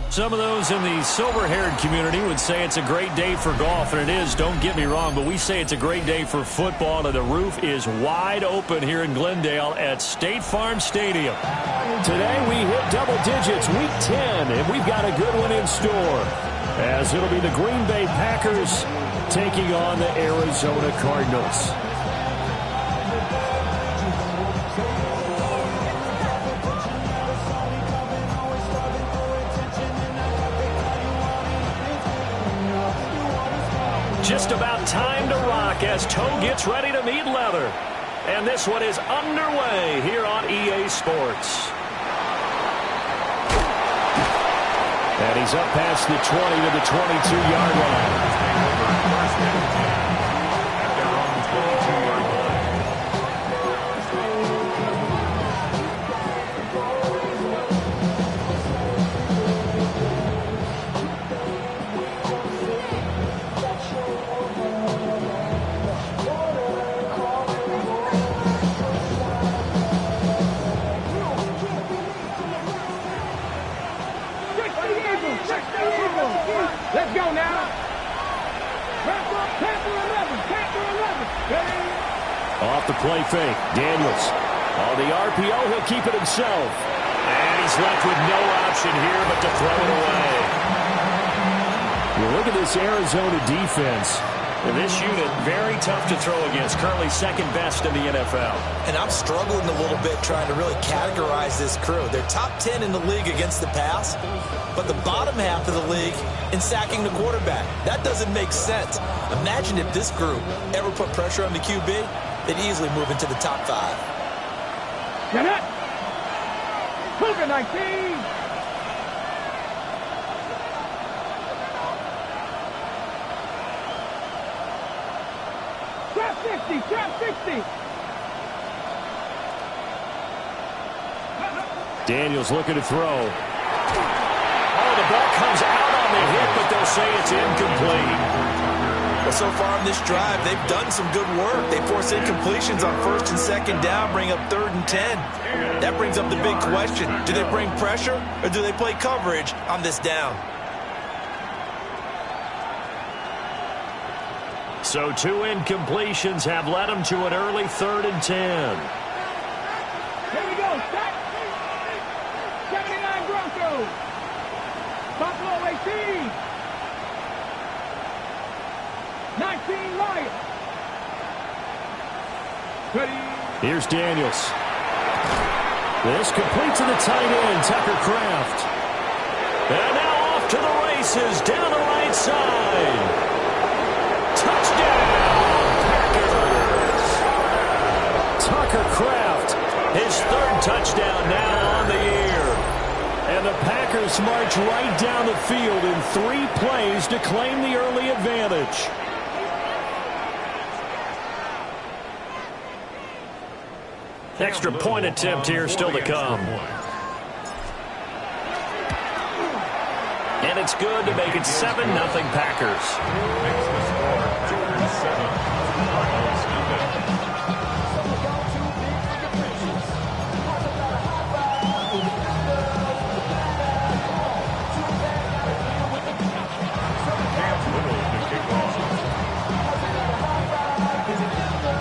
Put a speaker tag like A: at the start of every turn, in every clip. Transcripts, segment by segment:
A: Some of those in the silver-haired community would say it's a great day for golf, and it is, don't get me wrong, but we say it's a great day for football, and the roof is wide open here in Glendale at State Farm Stadium.
B: Today we hit double digits, week 10, and we've got a good one in store, as it'll be the Green Bay Packers taking on the Arizona Cardinals.
A: Just about time to rock as Toe gets ready to meet leather. And this one is underway here on EA Sports.
B: And he's up past the 20 to the 22-yard line.
C: Let's go now.
B: Off the play fake, Daniels. On the RPO, he'll keep it himself.
A: And he's left with no option here but to throw it away.
B: You look at this Arizona defense.
A: This unit, very tough to throw against. Currently second best in the NFL.
D: And I'm struggling a little bit trying to really categorize this crew. They're top 10 in the league against the pass, but the bottom half of the league in sacking the quarterback. That doesn't make sense. Imagine if this group ever put pressure on the QB, they'd easily move into the top 5.
C: Get it! Cougar 19! Trap 60! Trap 60!
B: Daniels looking to throw.
A: Oh, the ball comes out on the hit, but they'll say it's incomplete.
D: Well, so far on this drive, they've done some good work. They force incompletions on first and second down, bring up 3rd and 10. That brings up the big question. Do they bring pressure or do they play coverage on this down?
A: So 2 incompletions have led them to an early 3rd and 10.
C: Here we go. Start. 79 Broncos. Buffalo 18. 19 Lions. Ready.
B: Here's Daniels. This complete to the tight end, Tucker Kraft.
A: And now off to the races down the right side. Touchdown, Packers.
B: Tucker Kraft.
A: His 3rd touchdown now on the year.
B: And the Packers march right down the field in 3 plays to claim the early advantage.
A: Extra point attempt here still to come. And it's good to make it 7-0 Packers.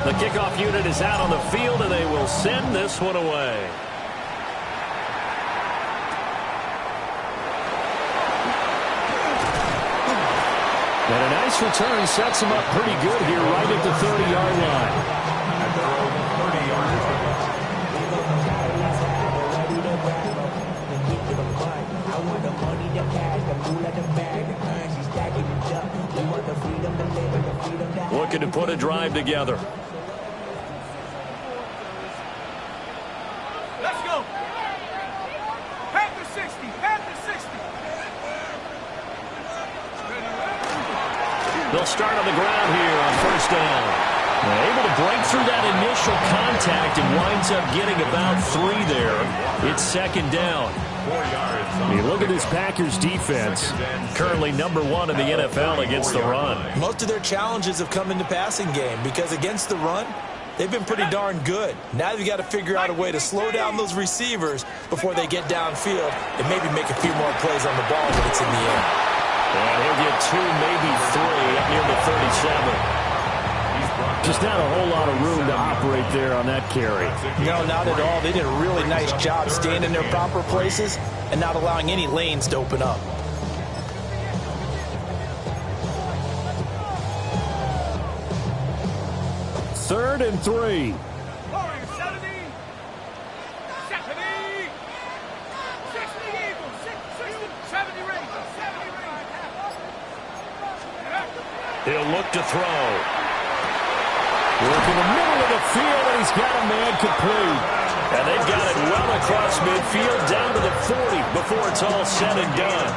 A: The kickoff unit is out on the field, and they will send this one away.
B: And a nice return sets him up pretty good here right at the 30-yard line.
A: Looking to put a drive together.
C: Let's go. Panther 60. Panther 60.
A: They'll start on the ground here on 1st down. Able to break through that initial contact and winds up getting about 3 there. It's 2nd down.
B: You look at this Packers defense.
A: Currently number 1 in the NFL against the run.
D: Most of their challenges have come in the passing game because against the run, they've been pretty darn good. Now you've got to figure out a way to slow down those receivers before they get downfield and maybe make a few more plays on the ball when it's in the air.
A: And he'll get 2, maybe 3 up near the 37.
B: Just not a whole lot of room to operate there on that carry.
D: No, not at all. They did a really nice job staying in their proper places and not allowing any lanes to open up.
B: Third and 3.
C: 70, 70, 60 Eagles, 70 Rangers, 70 Rangers.
A: He'll look to throw.
B: Work in the middle of the field, and he's got a man complete.
A: And they've got it well across midfield down to the 40 before it's all said and done.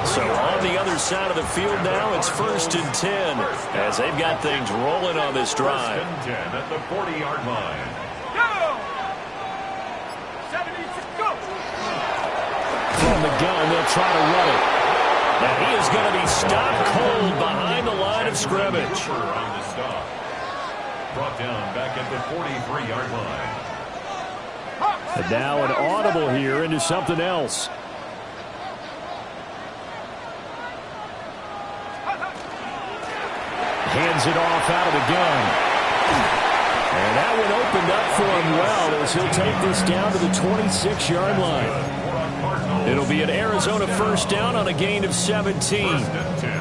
A: So on the other side of the field now, it's 1st and 10 as they've got things rolling on this drive.
E: 10 at the 40-yard line.
C: Go! 70, go!
B: From the gun, they'll try to run it.
A: And he is going to be stopped cold behind the line of scrimmage.
E: On the stop. Brought down back at the 43-yard line.
B: And now an audible here into something else. Hands it off out of the gun. And that one opened up for him well as he'll take this down to the 26-yard line. It'll be an Arizona first down on a gain of 17.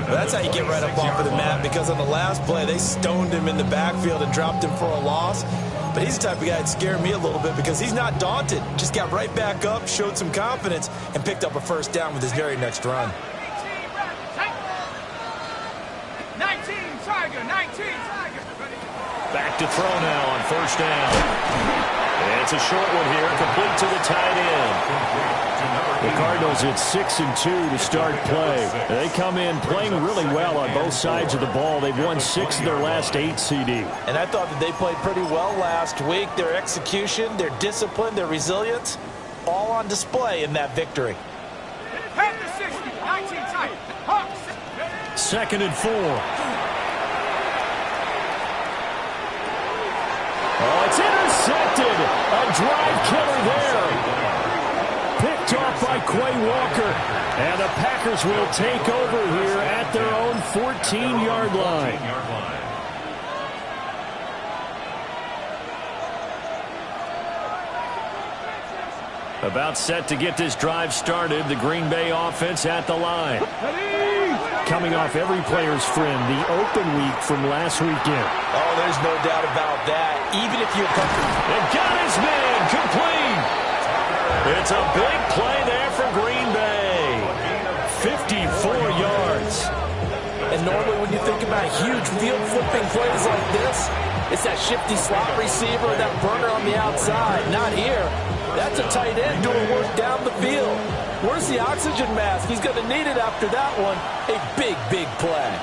D: That's how you get right up off of the mat, because on the last play, they stoned him in the backfield and dropped him for a loss. But he's the type of guy that scared me a little bit because he's not daunted. Just got right back up, showed some confidence, and picked up a first down with his very next run.
C: 19, Tiger, 19, Tiger.
A: Back to throw now on first down. And it's a short one here, complete to the tight end.
B: The Cardinals at 6-2 to start play. They come in playing really well on both sides of the ball. They've won 6 of their last 8 CD.
D: And I thought that they played pretty well last week. Their execution, their discipline, their resilience, all on display in that victory.
C: Head to 60, 19 tight. Hawks.
B: 2nd and 4. Oh, it's intercepted. A drive killer there. Picked off by Quay Walker. And the Packers will take over here at their own 14-yard line.
A: About set to get this drive started. The Green Bay offense at the line.
B: Coming off every player's friend, the open week from last weekend.
D: Oh, there's no doubt about that. Even if you're
A: And got his man complete. It's a big play there for Green Bay. 54 yards.
D: And normally when you think about huge field flipping plays like this, it's that shifty slot receiver, that burner on the outside. Not here. That's a tight end doing work down the field. Where's the oxygen mask? He's going to need it after that one. A big, big play.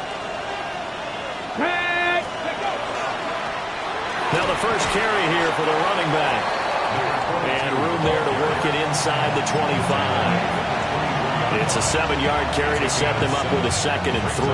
A: Now the first carry here for the running back. And room there to work it inside the 25. It's a 7-yard carry to set them up with a 2nd and 3.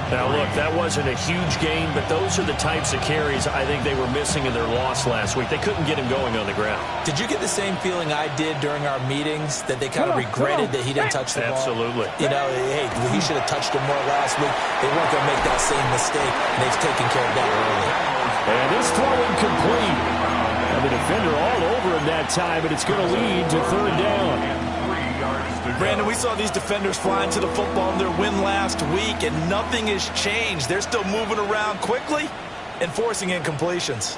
A: Now, look, that wasn't a huge gain, but those are the types of carries I think they were missing in their loss last week. They couldn't get him going on the ground.
D: Did you get the same feeling I did during our meetings, that they kind of regretted that he didn't touch the ball?
A: Absolutely.
D: You know, hey, he should have touched him more last week. They weren't going to make that same mistake, and they've taken care of that early.
B: And this throw incomplete. And the defender all over him that time, but it's going to lead to 3rd down.
D: Brandon, we saw these defenders flying to the football in their win last week, and nothing has changed. They're still moving around quickly and forcing incompletions.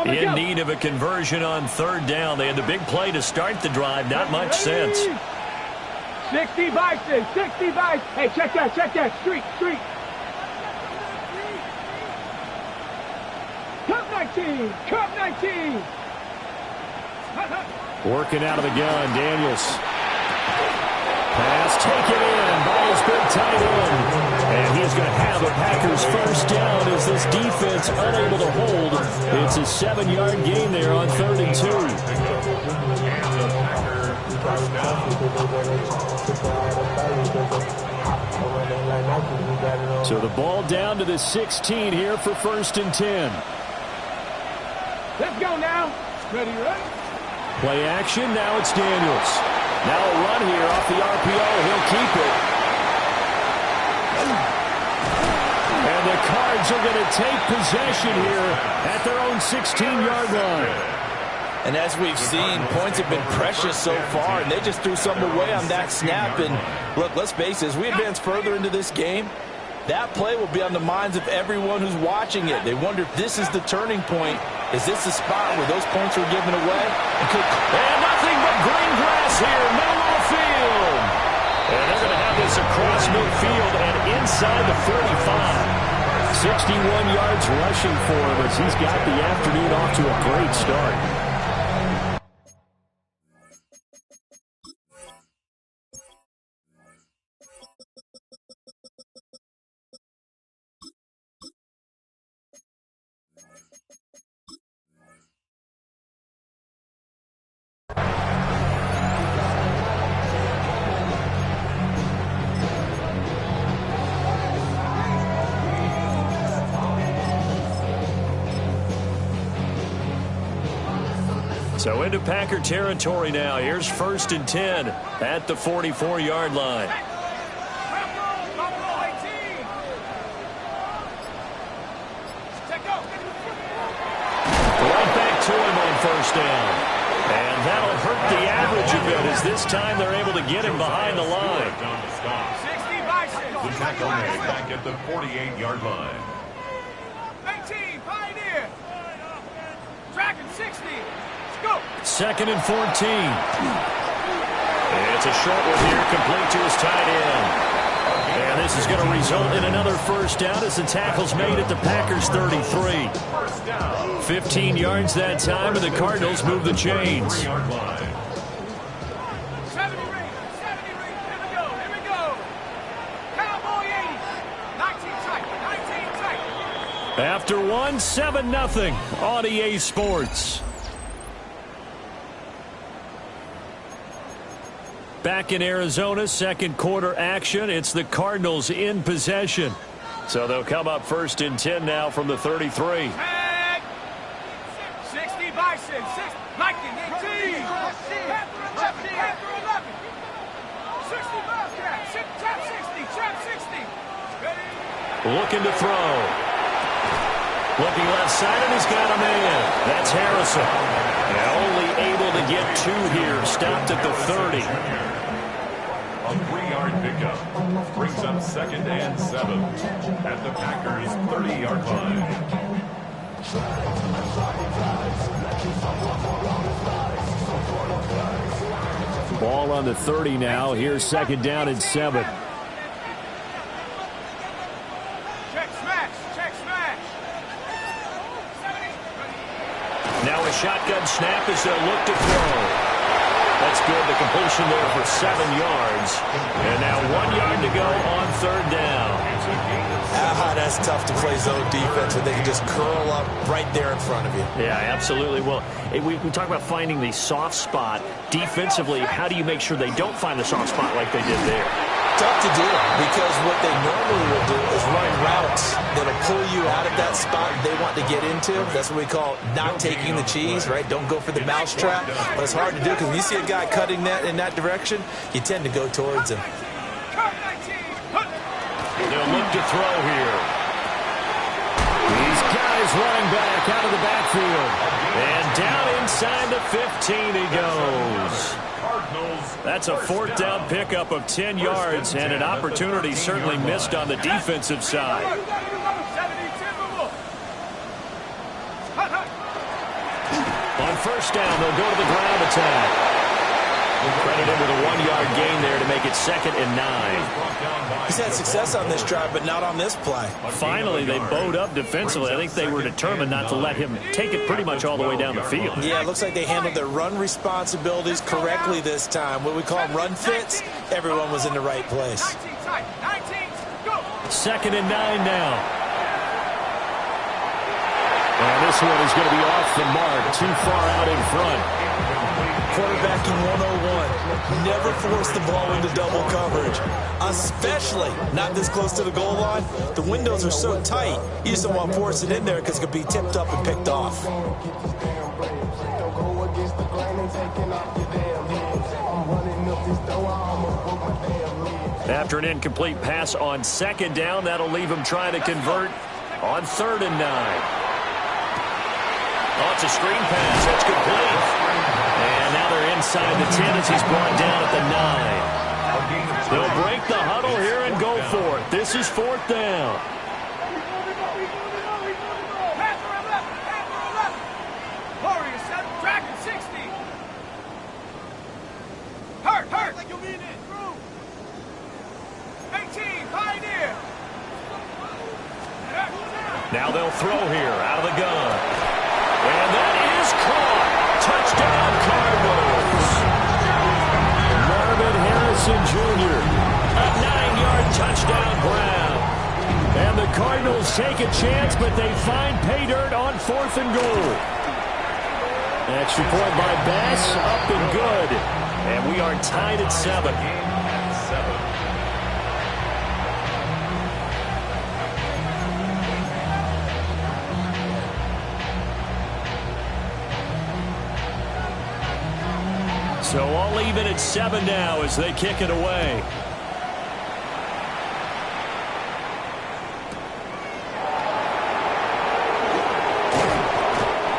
A: In need of a conversion on 3rd down. They had the big play to start the drive. Not much sense.
C: 60 Vikings, 60 Vikings. Hey, check that. Street. Cup 19.
B: Working out of the gun, Daniels. Pass taken in by his big tight end. And he's going to have a Packers first down as this defense unable to hold. It's a 7-yard gain there on 3rd and 2. So the ball down to the 16 here for 1st and 10.
C: Let's go now. Ready, ready.
B: Play action. Now it's Daniels. Now a run here off the RPO. He'll keep it. And the Cards are going to take possession here at their own 16-yard line.
D: And as we've seen, points have been precious so far, and they just threw some away on that snap. And look, let's face it, as we advance further into this game, that play will be on the minds of everyone who's watching it. They wonder if this is the turning point. Is this the spot where those points are given away?
B: And nothing but green grass here, middle of the field. And they're going to have this across midfield and inside the 35. 61 yards rushing for him as he's got the afternoon off to a great start. So into Packer territory now. Here's 1st and 10 at the 44-yard line. Right back to him on 1st down. And that'll hurt the average a bit as this time they're able to get him behind the line.
E: The tackle made back at the 48-yard line.
C: 18, Pioneer. Tracking 60. Go.
B: 2nd and 14. It's a short one here, complete to his tight end. And this is going to result in another 1st down as the tackle's made at the Packers' 33. 15 yards that time, and the Cardinals move the chains.
C: 70 ring, 70 ring. Here we go. Cowboy 80. 19 tight, 19 tight.
B: After one, 7-0 on EA Sports. Back in Arizona, 2nd quarter action. It's the Cardinals in possession. So they'll come up 1st and 10 now from the 33.
C: 60 Bison, 6, Lightning, 18. Panther 11, 60 Bobcat, trap 60. Ready?
B: Looking to throw. Looking left side, and he's got a man. That's Harrison. And only able to get 2 here. Stopped at the 30.
E: A 3-yard pickup brings up 2nd and 7 at the Packers' 30-yard line.
B: Ball on the 30 now. Here's 2nd down and 7.
C: Check smash.
B: Now a shotgun snap as they'll look to throw. That's good. The completion there for 7 yards. And now 1 yard to go on 3rd down.
D: That's tough to play zone defense when they can just curl up right there in front of you.
A: Yeah, absolutely. Well, we talk about finding the soft spot. Defensively, how do you make sure they don't find the soft spot like they did there?
D: Tough to do because what they normally will do is run routes that'll pull you out of that spot they want to get into. That's what we call not taking the cheese, right? Don't go for the mousetrap. But it's hard to do because when you see a guy cutting that in that direction, you tend to go towards him.
B: They'll look to throw here. These guys running back out of the backfield. And down inside the 15 he goes. That's a 4th down pickup of 10 yards and an opportunity certainly missed on the defensive side. On 1st down, they'll go to the ground attack. Credited with a 1-yard gain there to make it 2nd and 9.
D: He's had success on this drive, but not on this play.
A: Finally, they bowed up defensively. I think they were determined not to let him take it pretty much all the way down the field.
D: Yeah, it looks like they handled their run responsibilities correctly this time. What we call run fits, everyone was in the right place.
B: 2nd and 9 now. And this one is going to be off the mark, too far out in front.
D: Quarterbacking 101. Never force the ball into double coverage, especially not this close to the goal line. The windows are so tight, you just don't want to force it in there because it could be tipped up and picked off.
A: After an incomplete pass on second down, that'll leave him trying to convert on 3rd and 9. Oh, it's a screen pass. That's complete. And now they're inside the 10 as he's brought down at the 9. They'll break the huddle here and go for it. This is 4th down.
C: Warriors 7, Dragon 60. Hurt. 18, Pioneer.
A: Now they'll throw here out of the gun. And that is caught. Touchdown, Cardinals. Marvin Harrison Jr. A 9-yard touchdown grab. And the Cardinals take a chance, but they find pay dirt on 4th and goal. Extra point by Bass, up and good. And we are tied at 7. So all even at 7 now as they kick it away.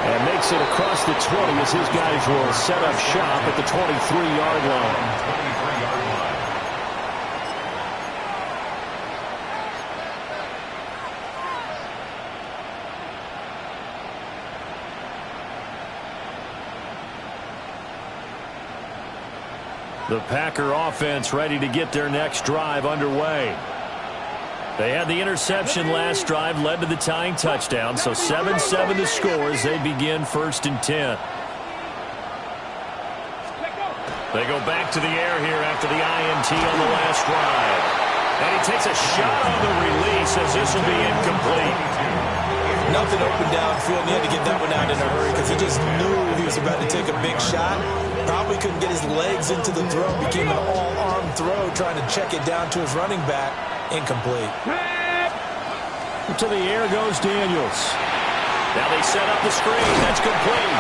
A: And makes it across the 20 as his guys will set up shop at the 23-yard line. The Packer offense ready to get their next drive underway. They had the interception last drive, led to the tying touchdown, so 7-7 to score as they begin 1st and 10. They go back to the air here after the INT on the last drive. And he takes a shot on the release as this will be incomplete.
D: Nothing open downfield. He had to get that one out in a hurry because he just knew he was about to take a big shot. Probably couldn't get his legs into the throw. Became an all-arm throw trying to check it down to his running back. Incomplete.
A: To the air goes Daniels. Now they set up the screen. That's complete.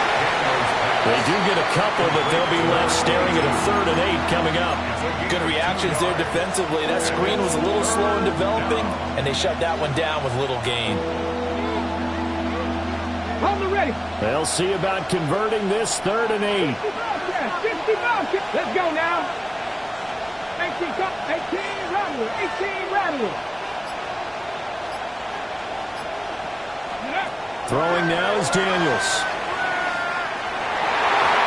A: They do get a couple, but they'll be left staring at a 3rd and 8 coming up.
D: Good reactions there defensively. That screen was a little slow in developing, and they shut that one down with little gain.
A: They'll see about converting this 3rd and 8.
C: Let's go now. 18 Rattler.
A: Throwing now is Daniels.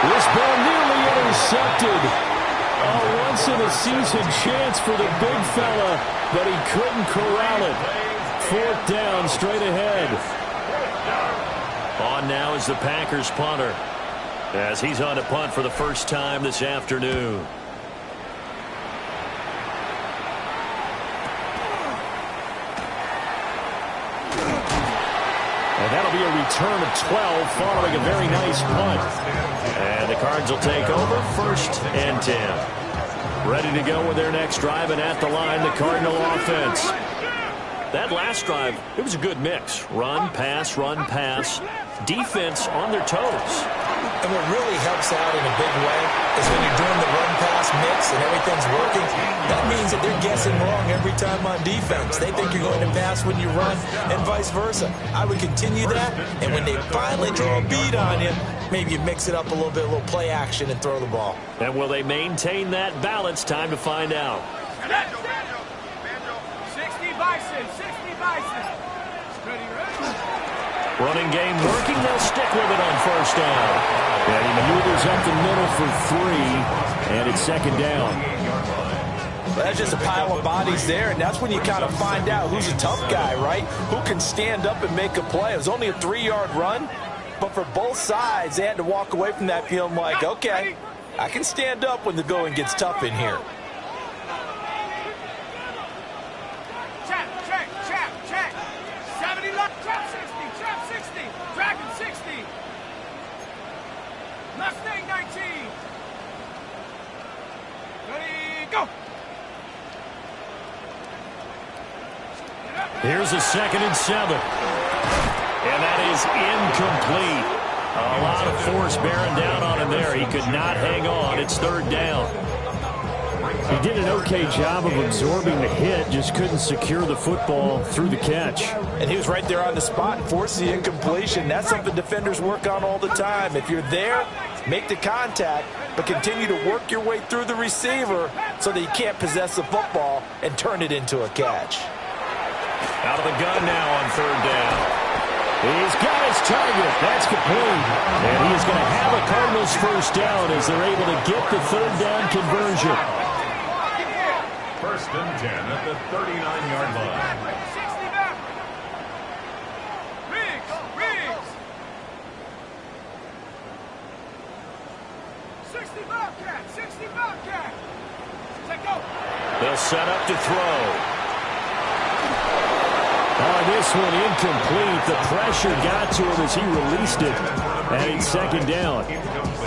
A: This ball nearly intercepted. A once-in-a-season chance for the big fella, but he couldn't corral it. 4th down, straight ahead. On now is the Packers punter, as he's on to punt for the first time this afternoon. And that'll be a return of 12 following a very nice punt. And the Cards will take over 1st and 10. Ready to go with their next drive, and at the line, the Cardinal offense. That last drive, it was a good mix. Run, pass, defense on their toes.
D: And what really helps out in a big way is when you're doing the run-pass mix and everything's working, that means that they're guessing wrong every time on defense. They think you're going to pass when you run and vice versa. I would continue that, and when they finally draw a bead on you, maybe you mix it up a little bit, a little play action and throw the ball.
A: And will they maintain that balance? Time to find out.
C: 60 Bison.
A: Running game working. They'll stick with it on 1st down. And he maneuvers up the middle for 3, and it's 2nd down.
D: Well, that's just a pile of bodies there, and that's when you kind of find out who's a tough guy, right? Who can stand up and make a play. It was only a 3-yard run, but for both sides, they had to walk away from that feeling like, okay, I can stand up when the going gets tough in here.
C: Check. 70 left. Trap 60. Dragon 60. Mustang 19. go.
A: Here's a 2nd and 7. And that is incomplete. A lot of force bearing down on him there. He could not hang on. It's 3rd down.
B: He did an okay job of absorbing the hit, just couldn't secure the football through the catch.
D: And he was right there on the spot, forcing the incompletion. That's something defenders work on all the time. If you're there, make the contact, but continue to work your way through the receiver so that you can't possess the football and turn it into a catch.
A: Out of the gun now on 3rd down.
B: He's got his target. That's complete.
A: And he is going to have a Cardinals 1st down as they're able to get the 3rd down conversion.
E: 1st and 10 at the 39-yard line.
C: 60 back. Riggs. 60 Bobcat. Take go.
A: They'll set up to throw.
B: Oh, this one incomplete. The pressure got to him as he released it. And it's 2nd down.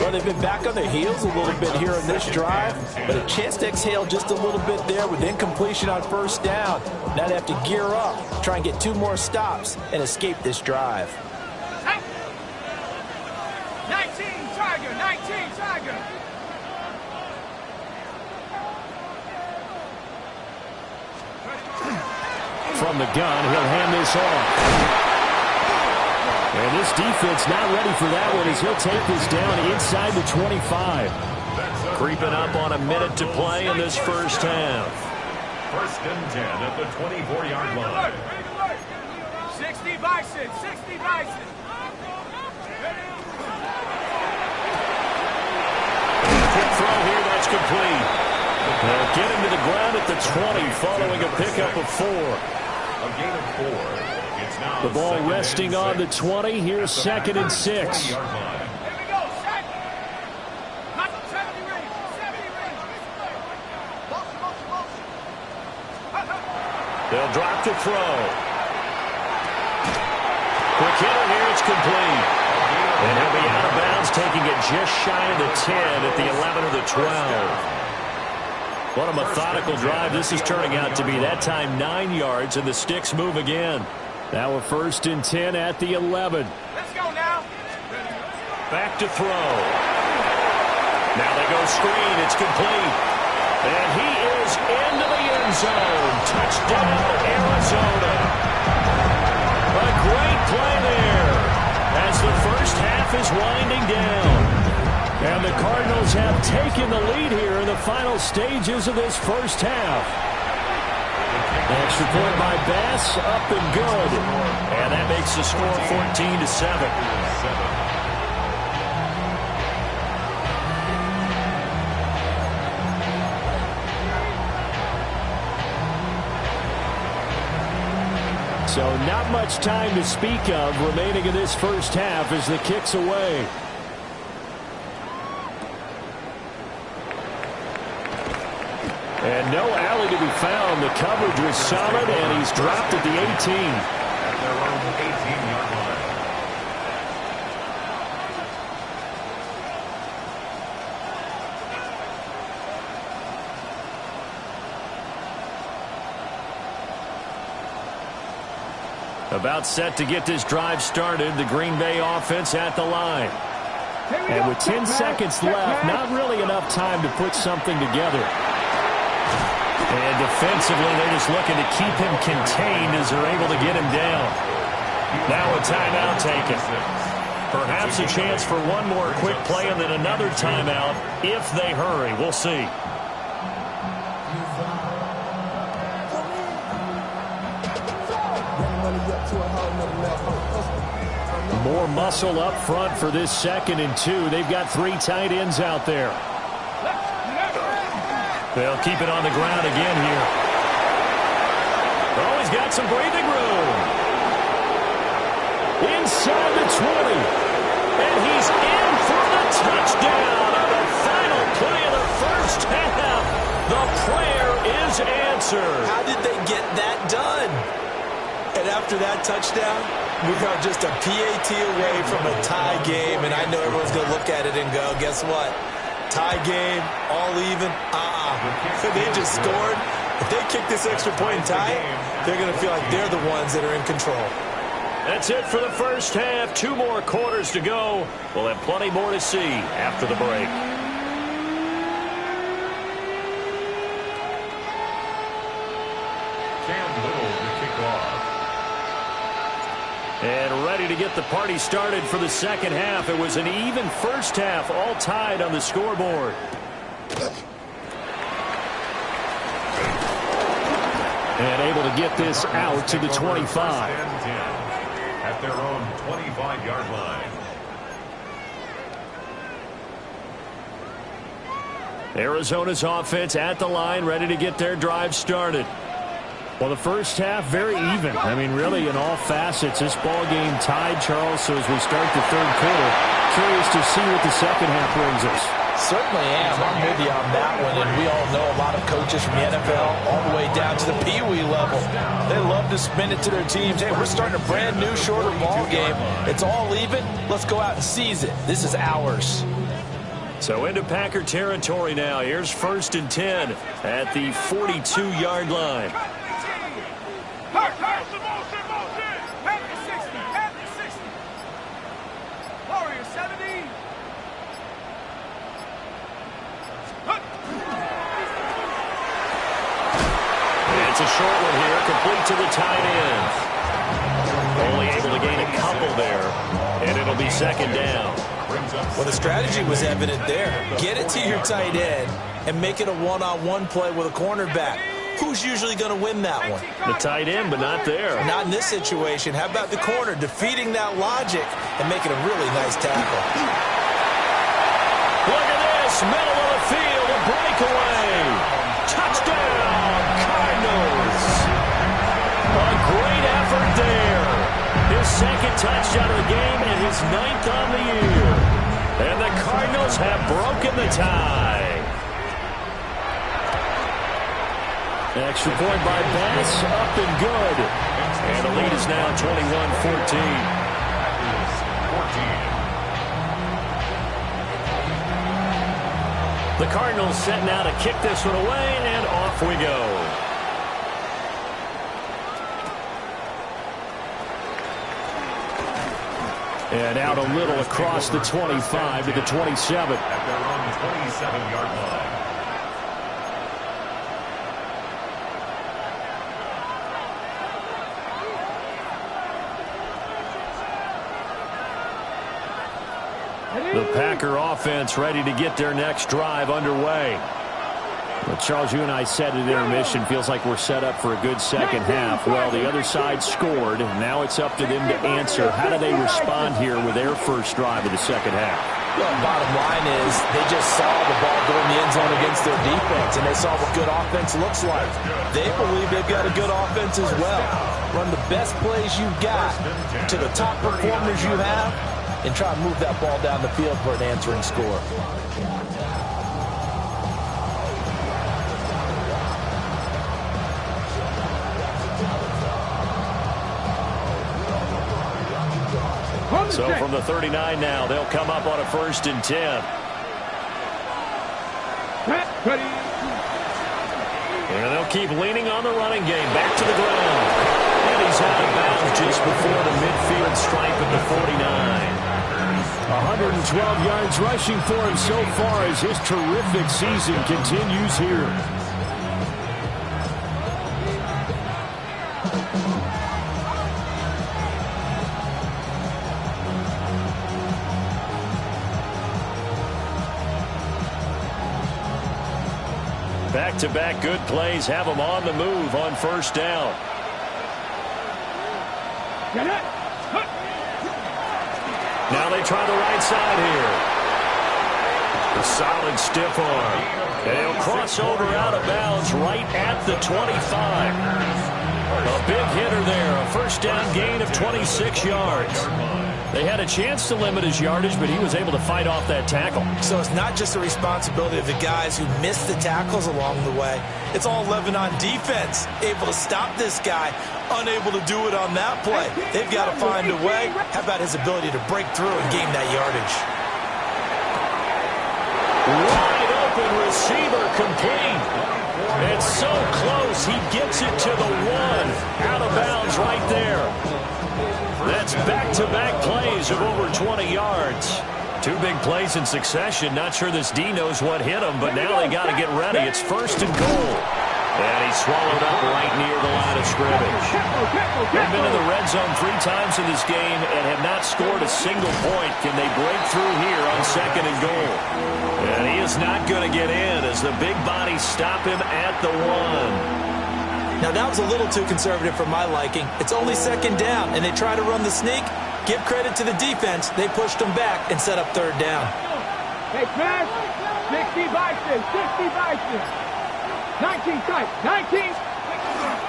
D: Well, they've been back on their heels a little bit here on this drive, but a chance to exhale just a little bit there with incompletion on 1st down. Now they have to gear up, try and get 2 more stops, and escape this drive.
C: 19 Tiger.
B: From the gun, he'll hand this off. And this defense not ready for that one as he'll take this down inside the 25.
A: Creeping up on a minute to play in this 1st half.
E: 1st and 10 at the 24-yard line.
C: 60 Bison.
A: Quick throw here, that's complete. They'll get him to the ground at the 20 following a pickup of 4.
E: A gain of 4. It's now
B: The ball resting on the 20. Here's 2nd and 6.
C: Here we go, set. 70 range.
A: They'll drop to throw. Quick hitter here, it's complete. And he'll be out of bounds, taking it just shy of the 10 at the 11 or the 12. What a methodical drive this is turning out to be. That time 9 yards, and the sticks move again.
B: Now a 1st and 10 at the 11.
C: Let's go now.
A: Back to throw. Now they go screen. It's complete. And he is into the end zone. Touchdown, Arizona. A great play there as the 1st half is winding down.
B: And the Cardinals have taken the lead here in the final stages of this 1st half. Extra point by Bass, up and good.
A: And that makes the score 14-7.
B: So not much time to speak of remaining in this 1st half as the kick's away. And no alley to be found. The coverage was solid, and he's dropped at the 18.
E: At their own 18-yard line.
A: About set to get this drive started. The Green Bay offense at the line.
B: And with 10 seconds left, not really enough time to put something together.
A: And defensively, they're just looking to keep him contained as they're able to get him down. Now a timeout taken. Perhaps a chance for one more quick play and then another timeout if they hurry. We'll see.
B: More muscle up front for this 2nd and 2. They've got 3 tight ends out there.
A: They'll keep it on the ground again here. Oh, he's got some breathing room.
B: Inside the 20.
A: And he's in for the touchdown on the final play of the 1st half. The prayer is answered.
D: How did they get that done? And after that touchdown, we are just a PAT away from a tie game, and I know everyone's going to look at it and go, guess what? tie game, all even. They just scored. If they kick this extra point and tie it, they're going to feel like they're the ones that are in control.
A: That's it for the first half. 2 more quarters to go. We'll have plenty more to see after the break.
E: Cam Little to kick off.
A: And ready to get the party started for the second half. It was an even first half, all tied on the scoreboard. And able to get this out to the 25.
E: At their own 25-yard line.
A: Arizona's offense at the line, ready to get their drive started. Well, the first half, very even. I mean, really, in all facets, this ball game tied, Charles. So as we start the third quarter, curious to see what the second half brings us.
D: Certainly am. I'm with you on that one. And we all know a lot of coaches from the NFL all the way down to the Pee-wee level. They love to spin it to their teams. Hey, we're starting a brand new, shorter ball game. It's all even. Let's go out and seize it. This is ours.
A: So into Packer territory now. Here's 1st and 10 at the 42-yard line. It's a short one here, complete to the tight end. Only able to gain a couple there, and it'll be second down.
D: Well, the strategy was evident there. Get it to your tight end and make it a one-on-one play with a cornerback. Who's usually going to win that one?
A: The tight end, but not there.
D: Not in this situation. How about the corner defeating that logic and making a really nice tackle?
A: Look at this, middle of the field, a breakaway. Touchdown, Cardinals. A great effort there. His second touchdown of the game and his 9th on the year. And the Cardinals have broken the tie. Extra point by Bass, up and good. And the lead is now 21-14. The Cardinals set now to kick this one away, and off we go. And out a little across the 25 to the 27.
E: At their own 27-yard line.
A: The Packer offense ready to get their next drive underway. Well, Charles, you and I said at intermission, feels like we're set up for a good second half. Well, the other side scored. Now it's up to them to answer. How do they respond here with their first drive of the second half?
D: Well, bottom line is they just saw the ball go in the end zone against their defense, and they saw what good offense looks like. They believe they've got a good offense as well. Run the best plays you've got to the top performers you have, and try to move that ball down the field for an answering score.
A: So from the 39 now, they'll come up on a 1st and 10. And they'll keep leaning on the running game. Back to the ground. And he's out of bounds just before the midfield stripe at the 49. 112 yards rushing for him so far as his terrific season continues here. Back-to-back good plays have them on the move on 1st down. Now they try the right side here. A solid stiff arm. They'll cross over out of bounds right at the 25. A big hitter there. A 1st down gain of 26 yards. They had a chance to limit his yardage, but he was able to fight off that tackle.
D: So it's not just the responsibility of the guys who missed the tackles along the way. It's all 11 on defense. Able to stop this guy, unable to do it on that play. They've got to find a way. How about his ability to break through and gain that yardage?
A: Wide open receiver complete. It's so close, he gets it to the 1. Out of bounds right there. That's back-to-back plays of over 20 yards. 2 big plays in succession. Not sure this D knows what hit him, but now they got to get ready. It's 1st and goal. And he swallowed up right near the line of scrimmage. They've been in the red zone 3 times in this game and have not scored a single point. Can they break through here on 2nd and goal? And he is not going to get in as the big bodies stop him at the 1.
D: Now, that was a little too conservative for my liking. It's only 2nd down, and they try to run the sneak. Give credit to the defense. They pushed them back and set up 3rd down.
C: Hey, smash. 60 Bison. 60 Bison. 19 tight. 19.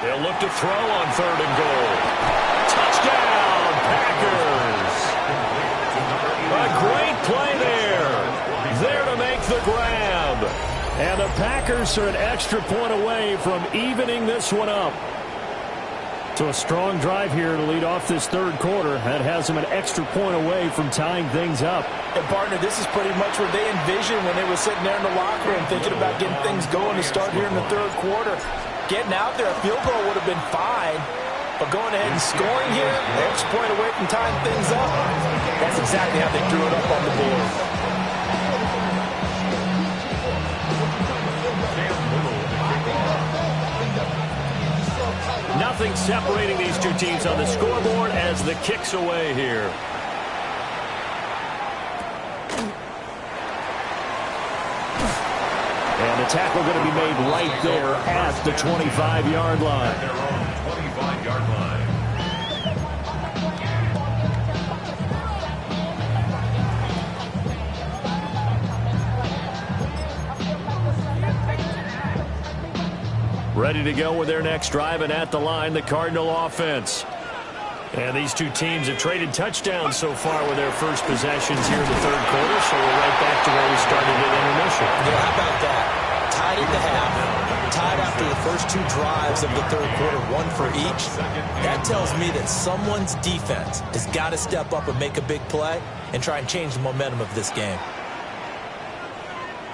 A: They'll look to throw on 3rd and goal. Touchdown, Packers. A great play there. There to make the grab. And the Packers are an extra point away from evening this one up. So a strong drive here to lead off this 3rd quarter. That has them an extra point away from tying things up.
F: And, partner, this is pretty much what they envisioned when they were sitting there in the locker room thinking about getting things going to start here in the 3rd quarter. Getting out there, a field goal would have been fine. But going ahead and scoring here, an extra point away from tying things up, that's exactly how they drew it up on the board.
A: Nothing separating these 2 teams on the scoreboard as the kick's away here. And the tackle going to be made right there at the 25-yard line.
E: Their own 25-yard line.
A: Ready to go with their next drive, and at the line, the Cardinal offense. And these 2 teams have traded touchdowns so far with their first possessions here in the 3rd quarter, so we're right back to where we started at intermission.
D: Yeah, how about that? Tied at the half, tied after the first 2 drives of the 3rd quarter, 1 for each. That tells me that someone's defense has got to step up and make a big play and try and change the momentum of this game.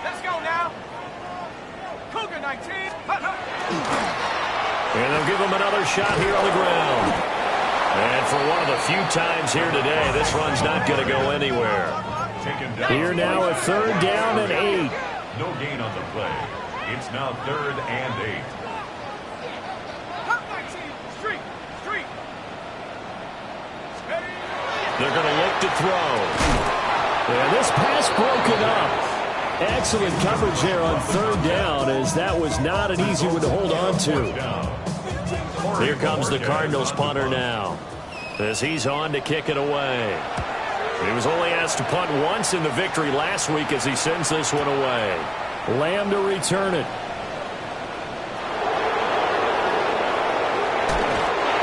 C: Let's go now. Cougar 19.
A: And they'll give him another shot here on the ground. And for one of the few times here today, this run's not going to go anywhere. Here now a 3rd down and 8.
E: No gain on the play. It's now 3rd and 8.
C: Top 19. Street. Street. Steady.
A: They're going to look to throw. And this pass broken up. Excellent coverage there on 3rd down, as that was not an easy one to hold on to. Here comes the Cardinals punter now, as he's on to kick it away. He was only asked to punt once in the victory last week as he sends this one away. Lamb to return it.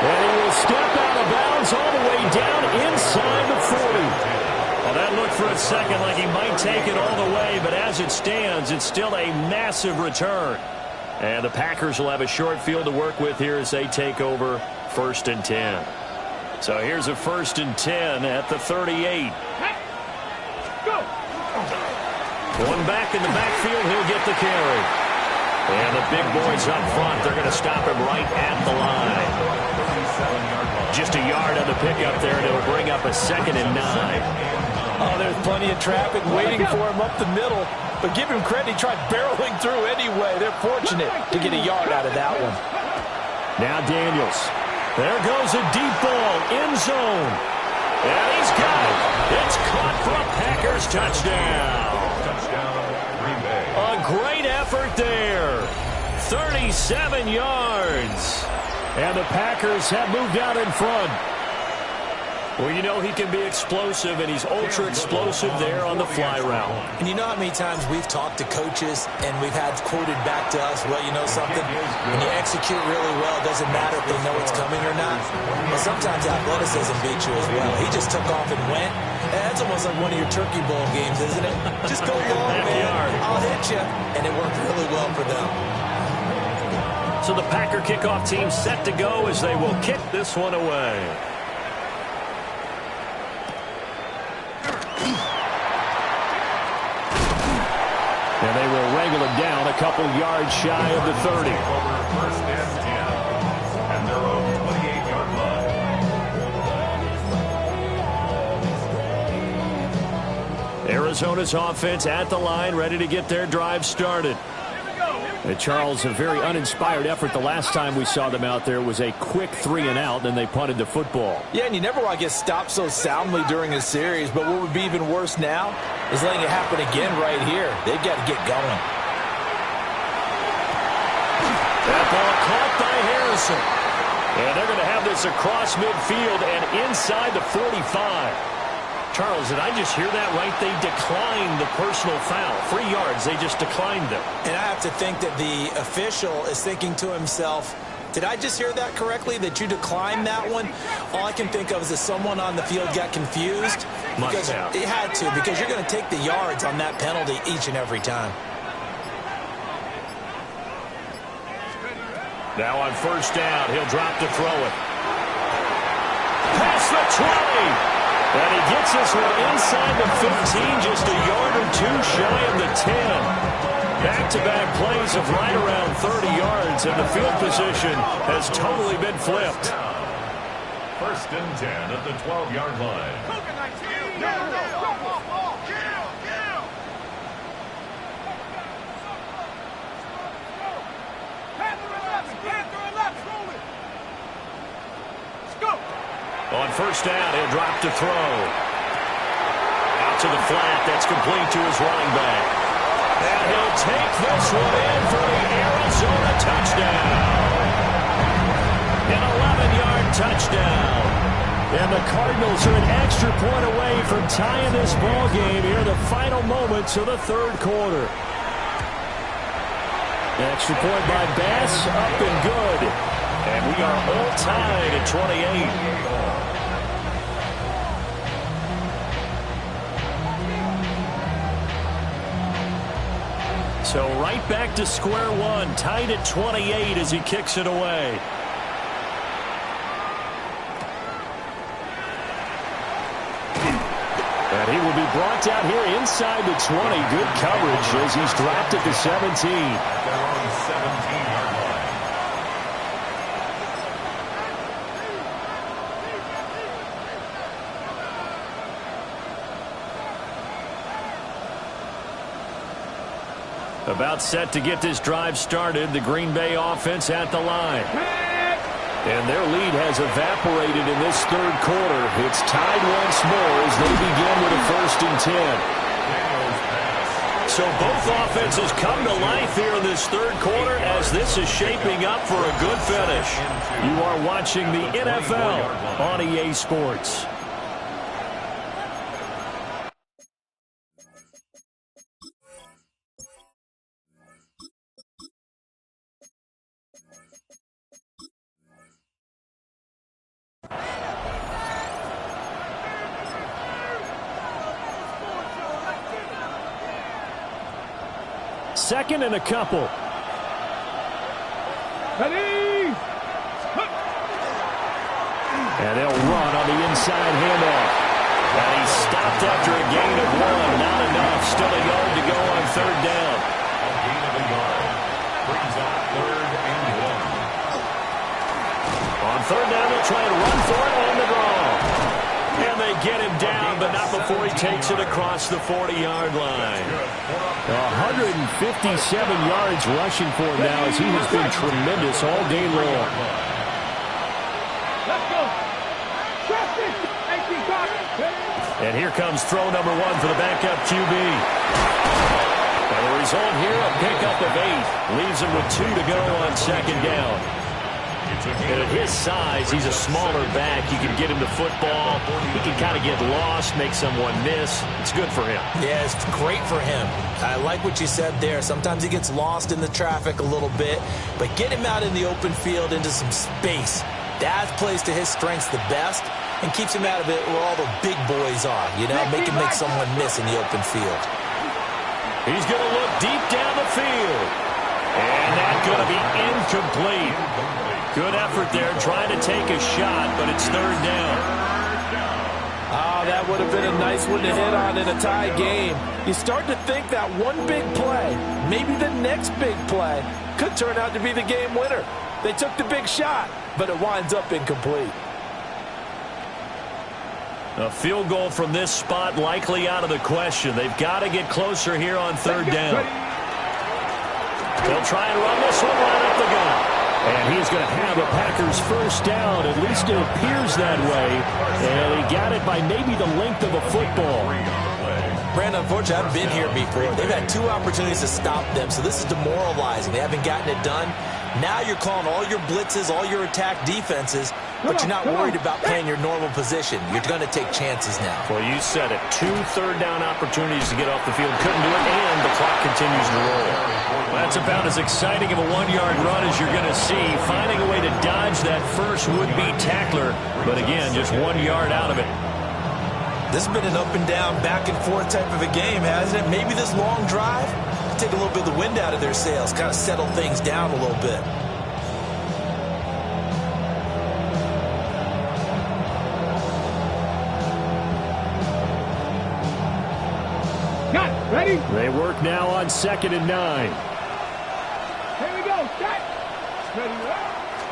A: And he will step out of bounds all the way down inside the 40. Well, that looked for a second like he might take it all the way, but as it stands, it's still a massive return. And the Packers will have a short field to work with here as they take over 1st and 10. So here's a 1st and 10 at the 38.
C: Go.
A: One back in the backfield, he'll get the carry. And the big boys up front, they're going to stop him right at the line. Just a yard on the pickup there, and it'll bring up a 2nd and 9.
F: Oh, there's plenty of traffic waiting for him up the middle. But give him credit, he tried barreling through anyway. They're fortunate to get a yard out of that one.
A: Now Daniels. There goes a deep ball, end zone. And he's got it. It's caught for a Packers touchdown.
E: Touchdown, Green Bay.
A: A great effort there. 37 yards. And the Packers have moved out in front. Well, you know he can be explosive, and he's ultra-explosive there on the fly route.
D: And you know how many times we've talked to coaches and we've had quoted back to us, well, you know something? When you execute really well, it doesn't matter if they know it's coming or not. But sometimes athleticism beats you as well. He just took off and went. That's almost like one of your Turkey Bowl games, isn't it? Just go long, man. I'll hit you. And it worked really well for them.
A: So the Packer kickoff team set to go as they will kick this one away.
B: And they will wrangle it down a couple yards shy of the 30.
E: First and 10 at their own 28-yard line.
A: Arizona's offense at the line, ready to get their drive started.
B: And Charles, a very uninspired effort the last time we saw them out there. It was a quick 3-and-out, and they punted the football.
F: Yeah, and you never want to get stopped so soundly during a series, but what would be even worse now is letting it happen again right here. They've got to get going.
A: That ball caught by Harrison. And they're going to have this across midfield and inside the 45. Charles, did I just hear that right? They declined the personal foul. 3 yards, they just declined them.
D: And I have to think that the official is thinking to himself, did I just hear that correctly, that you declined that one? All I can think of is that someone on the field got confused.
A: Must have.
D: It had to, because you're going to take the yards on that penalty each and every time.
A: Now on first down, he'll drop to throw it. Past the 20. And he gets this one inside the 15, just a yard or two shy of the 10. Back-to-back plays of right around 30 yards, and the field position has totally been flipped.
E: First and 10 at the 12-yard line.
A: On first down, he'll drop to throw. Out to the flat. That's complete to his running back. And he'll take this one in for the Arizona touchdown. An 11-yard touchdown. And the Cardinals are an extra point away from tying this ball game here in the final moments of the third quarter. Extra point by Bass, up and good. And we are all tied at 28. So right back to square one, tied at 28 as he kicks it away. And he will be brought down here inside the 20. Good coverage as he's dropped at the 17.
E: Their own 17-yard line.
A: About set to get this drive started, the Green Bay offense at the line. And their lead has evaporated in this third quarter. It's tied once more as they begin with a 1st and 10. So both offenses come to life here in this third quarter as this is shaping up for a good finish. You are watching the NFL on EA Sports. Second and a couple. And they'll run on the inside handoff. And he's stopped after a gain of 1. Not enough. Still a yard to go on third down.
E: A gain of a yard. Brings up 3rd and 1.
A: On third down, they'll try and run for it on the draw. And they get him down, but not before he takes it across the 40-yard line. 157 yards rushing for him now as he has been tremendous all day long. And here comes throw number 1 for the backup QB. And the result here, a pickup of 8. Leaves him with 2 to go on second down. And at his size, he's a smaller back. You can get him the football. He can kind of get lost, make someone miss. It's good for him.
D: Yeah, it's great for him. I like what you said there. Sometimes he gets lost in the traffic a little bit, but get him out in the open field into some space. That plays to his strengths the best and keeps him out of it where all the big boys are. You know, make him make someone miss in the open field.
A: He's going to look deep down the field. And that's going to be incomplete. Good effort there trying to take a shot, but it's third down.
F: Oh, that would have been a nice one to hit on in a tie game. You start to think that one big play, maybe the next big play, could turn out to be the game winner. They took the big shot, but it winds up incomplete.
A: A field goal from this spot likely out of the question. They've got to get closer here on third down. They'll try and run this one right up the gut. And he's going to have a Packers first down. At least it appears that way. And he got it by maybe the length of a football.
D: Brandon, unfortunately, I've been here before. They've had 2 opportunities to stop them, so this is demoralizing. They haven't gotten it done. Now you're calling all your blitzes, all your attack defenses, but you're not worried about playing your normal position. You're going to take chances now.
A: Well, you said it. 2 third-down opportunities to get off the field. Couldn't do it, and the clock continues to roll. That's about as exciting of a 1-yard run as you're going to see. Finding a way to dodge that first would-be tackler, but again, just 1 yard out of it.
D: This has been an up-and-down, back-and-forth type of a game, hasn't it? Maybe this long drive take a little bit of the wind out of their sails, kind of settle things down a little bit.
C: Got ready?
B: They work now on 2nd and 9.
C: Here we go. Set. Ready.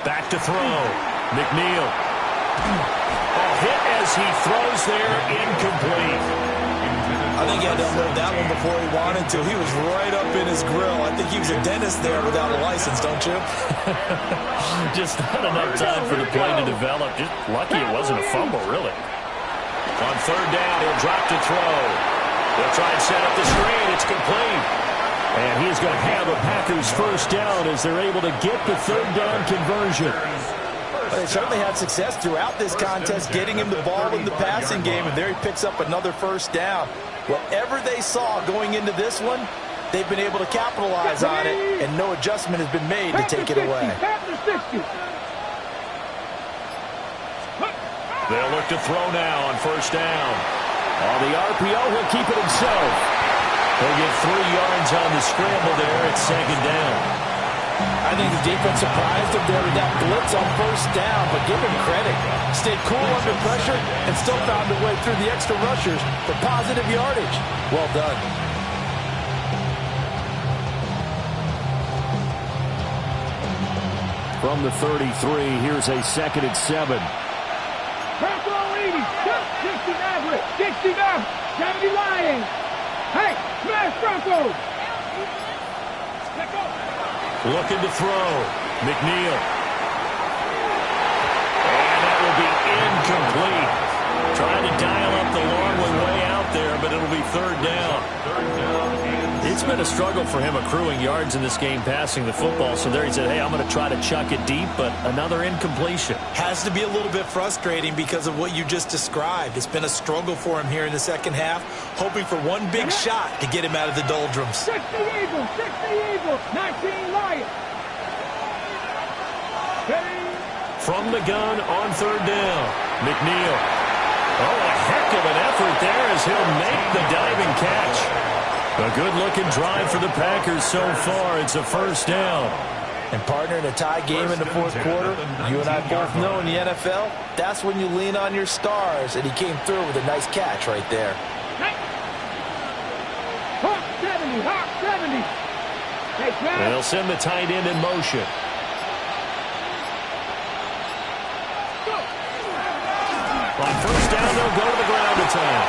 A: Back to throw. McNeil. Hit as he throws there, incomplete.
D: I think he had to unload that one before he wanted to. He was right up in his grill. I think he was a dentist there without a license, don't you?
A: Just not enough time for the play to develop. Just lucky it wasn't a fumble, really. On third down, he'll drop to throw. They'll try and set up the screen. It's complete.
B: And he's going to have a Packers first down as they're able to get the third down conversion.
F: They certainly had success throughout this contest getting him the ball in the passing game, and there he picks up another first down. Whatever they saw going into this one, they've been able to capitalize on it, and no adjustment has been made to take it away.
A: They'll look to throw now on first down.
B: On the RPO, he'll keep it himself.
A: He'll get 3 yards on the scramble there at 2nd down.
F: I think the defense surprised him there with that blitz on first down, but give him credit. Stayed cool under pressure and still found a way through the extra rushers for positive yardage. Well done.
B: From the 33, here's a 2nd and 7.
C: Bronco 80. 69. 69. 70 Lions. Hey, smash Bronco. Let go.
A: Looking to throw. McNeil. And that will be incomplete. Trying to dial up the long one way out there, but it'll be third down. It's been a struggle for him accruing yards in this game passing the football. So there he said, hey, I'm going to try to chuck it deep, but another incompletion.
D: Has to be a little bit frustrating because of what you just described. It's been a struggle for him here in the second half, hoping for one big shot to get him out of the doldrums.
C: 60 Eagles, 60 Eagles, 19 Lions.
A: From the gun on third down, McNeil. Oh, a heck of an effort there as he'll make the diving catch. A good-looking drive for the Packers so far. It's a first down.
F: And, partner, in a tie game in the fourth quarter, you and I both know in the NFL, that's when you lean on your stars, and he came through with a nice catch right there.
C: Hawk 70, Hawk 70.
A: And they'll send the tight end in motion. On first down, they'll go to the ground attack.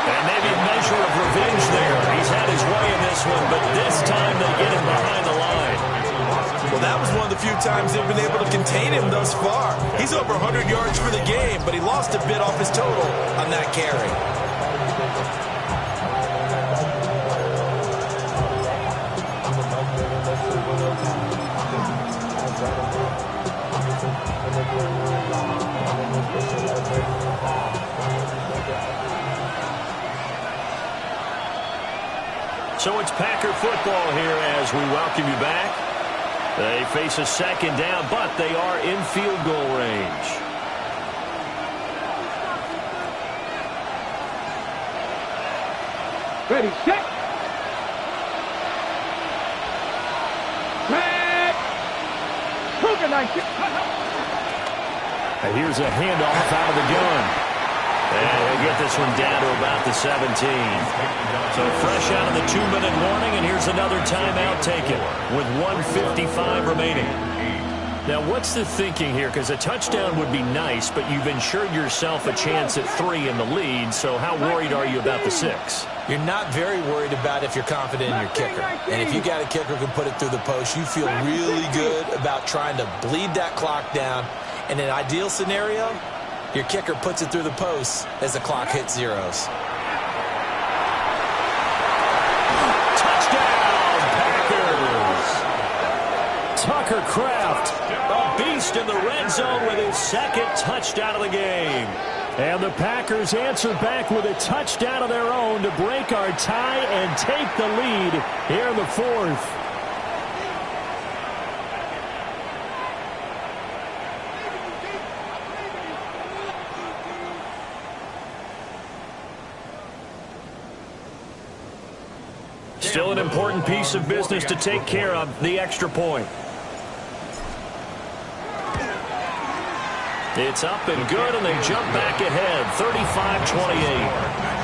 A: And maybe a measure of revenge there. He's had his way in this one, but this time they get him behind the line.
D: Well, that was one of the few times they've been able to contain him thus far. He's over 100 yards for the game, but he lost a bit off his total on that carry.
A: So it's Packer football here as we welcome you back. They face a second down, but they are in field goal range.
C: Ready, set. Set. Cougar 19.
B: And here's a handoff out of the gun.
A: And he'll get this one down to about the 17. So fresh out of the 2-minute warning, and here's another timeout taken with 1:55 remaining. Now, what's the thinking here? Because a touchdown would be nice, but you've ensured yourself a chance at 3 in the lead, so how worried are you about the 6?
D: You're not very worried about if you're confident in your kicker. And if you got a kicker who can put it through the post, you feel really good about trying to bleed that clock down. In an ideal scenario, your kicker puts it through the post as the clock hits zeros.
A: Touchdown, Packers! Tucker Kraft, a beast in the red zone with his second touchdown of the game. And the Packers answer back with a touchdown of their own to break our tie and take the lead here in the 4th. Still an important piece of business to take care of, the extra point. It's up and good, and they jump back ahead, 35-28.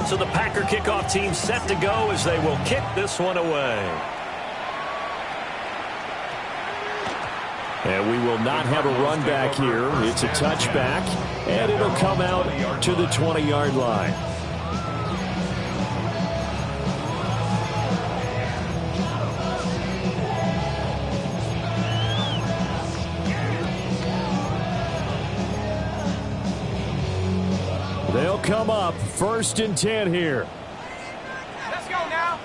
A: So the Packer kickoff team set to go as they will kick this one away. And we will not have a run back here. It's a touchback, and it'll come out to the 20-yard line. They'll come up 1st and 10 here.
C: Let's go now.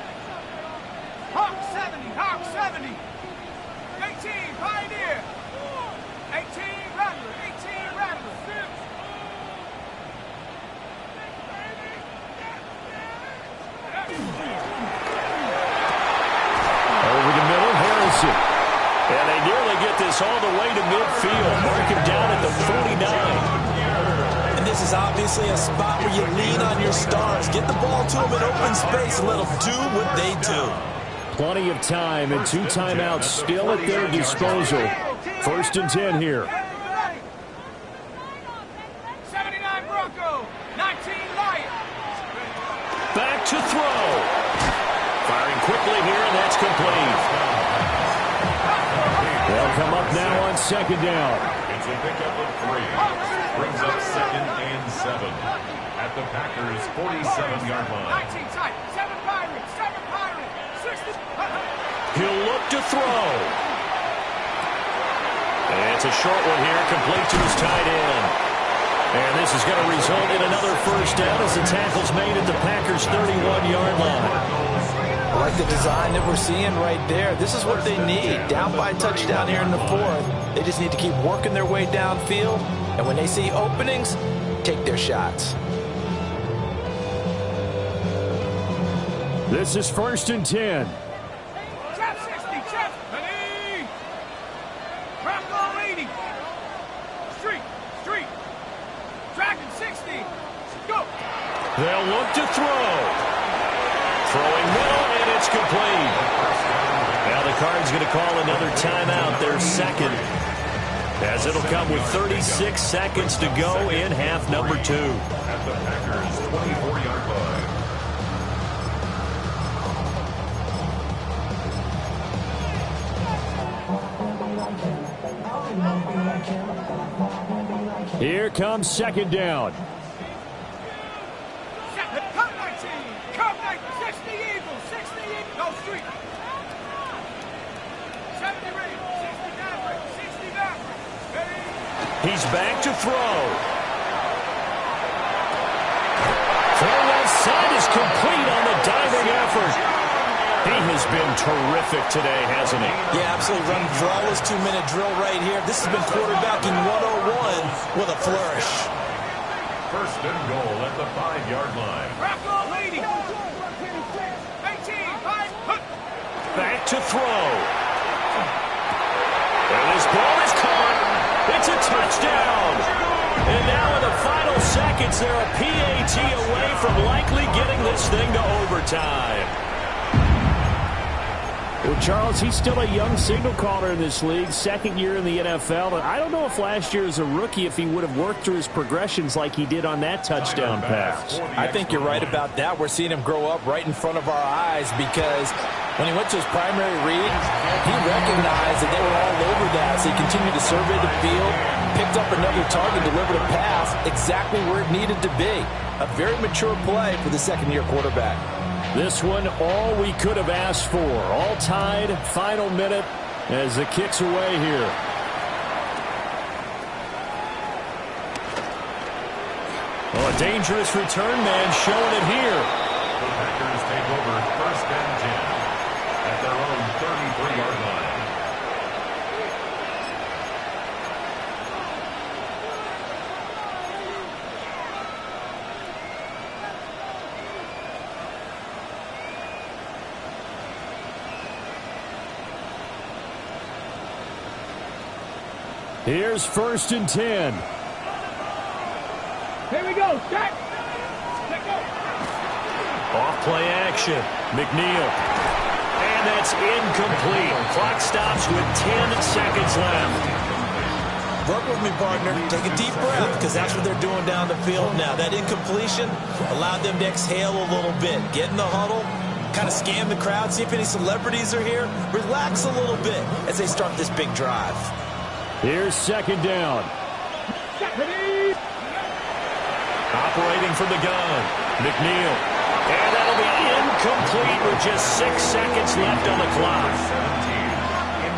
C: Hawk 70, Hawk 70. 18, Pioneer. 18, Rattler, 18, Rattler.
A: Over the middle, Harrison. And they nearly get this all the way to midfield. Mark him down at the 49.
D: This is obviously a spot where you lean on your stars. Get the ball to them in open space and let them do what they do.
A: Plenty of time and 2 timeouts still at their disposal. 1st and 10 here.
C: 79 Bronco, 19 Lion.
A: Back to throw. Firing quickly here, and that's complete. They'll come up now on 2nd down.
E: It's a pickup of 3. Brings up 2nd and 7 at the Packers' 47-yard line.
C: 19 tight, 7 Pirates, 7 Pirates, 60.
A: He'll look to throw. And it's a short one here, complete to his tight end. And this is going to result in another 1st down as the tackle's made at the Packers' 31-yard line.
F: I like the design that we're seeing right there. This is what they need. Down by a touchdown here in the 4th. They just need to keep working their way downfield. And when they see openings, take their shots.
A: This is 1st and 10.
C: Chap 60, Chap. Ready. Bronco 80. Street. Dragon 60. Go.
A: They'll look to throw. Throwing middle, and it's complete. Now the Cards going to call another timeout, their 2nd. As it'll come with 36 seconds to go in half number 2.
E: At the Packers' 24-yard line.
A: Here comes 2nd down.
C: Cut 19. Cut 19. 60 Eagles. 60 Eagles. Go street. 70 Ravens. 60 Mavericks. 60 Mavericks.
A: He's back to throw. Throw left side is complete on the diving effort. He has been terrific today, hasn't he?
D: Yeah, absolutely. Run flawless 2-minute drill right here. This has been quarterbacking 101 with a flourish.
E: 1st and goal at the 5-yard line.
C: Bronco 80.
A: to throw. And this ball is caught. It's a touchdown. And now in the final seconds, they're a PAT away from likely getting this thing to overtime.
B: Well, Charles, he's still a young signal caller in this league, second year in the NFL. And I don't know if last year as a rookie, if he would have worked through his progressions like he did on that touchdown pass.
F: I think you're right about that. We're seeing him grow up right in front of our eyes because when he went to his primary read, he recognized that they were all over that. So he continued to survey the field, picked up another target, delivered a pass exactly where it needed to be. A very mature play for the second-year quarterback.
B: This one, all we could have asked for. All tied, final minute as the kick's away here.
A: Oh, a dangerous return man showing it here.
E: The Packers take over first and 10 at their own 33-yard line.
B: Here's first and 10.
C: Here we go. Set. Let go.
A: Off play action. McNeil. And that's incomplete. Clock stops with 10 seconds left.
D: Work with me, partner. Take a deep breath because that's what they're doing down the field now. That incompletion allowed them to exhale a little bit. Get in the huddle. Kind of scan the crowd. See if any celebrities are here. Relax a little bit as they start this big drive.
B: Here's second down.
A: Operating from the gun. McNeil. And that'll be incomplete with just 6 seconds left on the clock.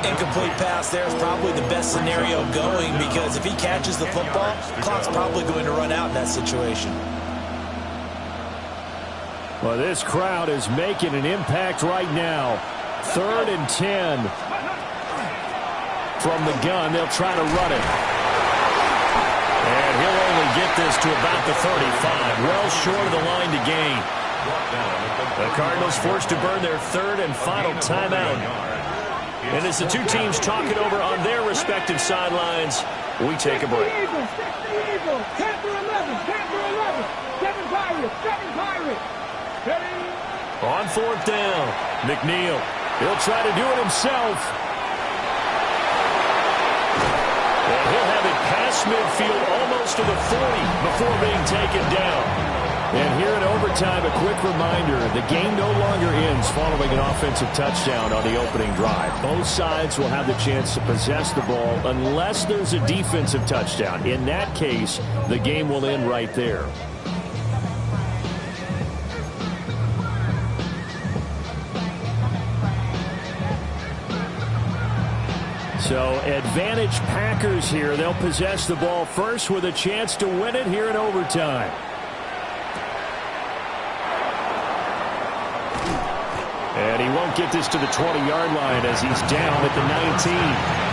D: Incomplete pass there is probably the best scenario going because if he catches the football, the clock's probably going to run out in that situation.
B: Well, this crowd is making an impact right now. Third and 10. From the gun, they'll try to run it.
A: And he'll only get this to about the 35, well short of the line to gain. The Cardinals forced to burn their third and final timeout. And as the two teams talk it over on their respective sidelines, we take a break. On fourth down, McNeil.
B: He'll try to do it himself.
A: And he'll have it past midfield almost to the 40 before being taken down.
B: And here in overtime, a quick reminder, the game no longer ends following an offensive touchdown on the opening drive. Both sides will have the chance to possess the ball unless there's a defensive touchdown. In that case, the game will end right there. So, advantage Packers here. They'll possess the ball first with a chance to win it here in overtime. And he won't get this to the 20-yard line as he's down at the 19.